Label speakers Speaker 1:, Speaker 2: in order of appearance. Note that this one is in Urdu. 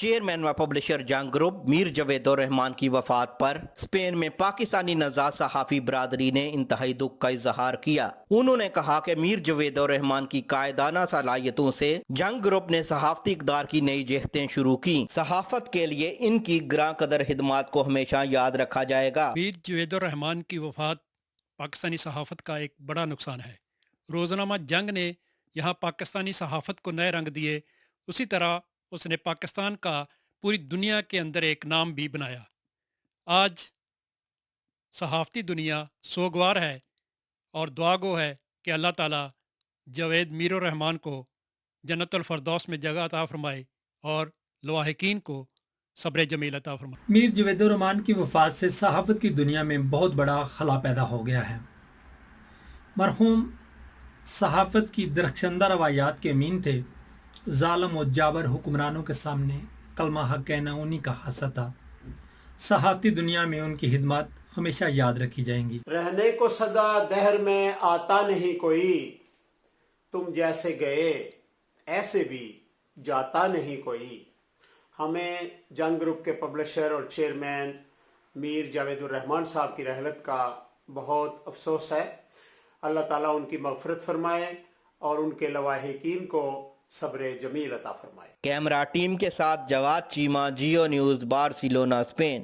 Speaker 1: چیئرمین و پبلشر جنگ گروپ میر جاوید الرحمان کی وفات پر اسپین میں پاکستانی نژاد صحافی برادری نے انتہائی دکھ کا اظہار کیا۔ انہوں نے کہا کہ میر جاوید الرحمان کی قائدانہ صلاحیتوں سے جنگ گروپ نے صحافتی اقدار کی نئی جہتیں شروع کی۔ صحافت کے لیے ان کی گراں قدر خدمات کو ہمیشہ یاد رکھا جائے گا۔
Speaker 2: میر جاوید الرحمان کی وفات پاکستانی صحافت کا ایک بڑا نقصان ہے۔ روزنامہ جنگ نے یہاں پاکستانی صحافت کو نئے رنگ دیے، اسی طرح اس نے پاکستان کا پوری دنیا کے اندر ایک نام بھی بنایا۔ آج صحافتی دنیا سوگوار ہے اور دعا گو ہے کہ اللہ تعالیٰ جاوید میر الرحمان کو جنت الفردوس میں جگہ عطا فرمائے اور لواحقین کو صبر جمیل عطا فرمائے۔
Speaker 3: میر جاوید الرحمان کی وفات سے صحافت کی دنیا میں بہت بڑا خلا پیدا ہو گیا ہے۔ مرحوم صحافت کی درخشندہ روایات کے امین تھے۔ ظالم و جابر حکمرانوں کے سامنے کلمہ حق کہنا انہی کا حصہ تھا۔ صحافتی دنیا میں ان کی خدمات ہمیشہ یاد رکھی جائیں گی۔
Speaker 4: رہنے کو صدا دہر میں آتا نہیں کوئی، تم جیسے گئے ایسے بھی جاتا نہیں کوئی۔ ہمیں جنگ گروپ کے پبلشر اور چیئرمین میر جاوید الرحمان صاحب کی رحلت کا بہت افسوس ہے۔ اللہ تعالیٰ ان کی مغفرت فرمائے اور ان کے لواحقین کو صبر جمیل عطا فرمائے۔
Speaker 1: کیمرہ ٹیم کے ساتھ Jawad Cheema, Geo news, Barcelona, Spain.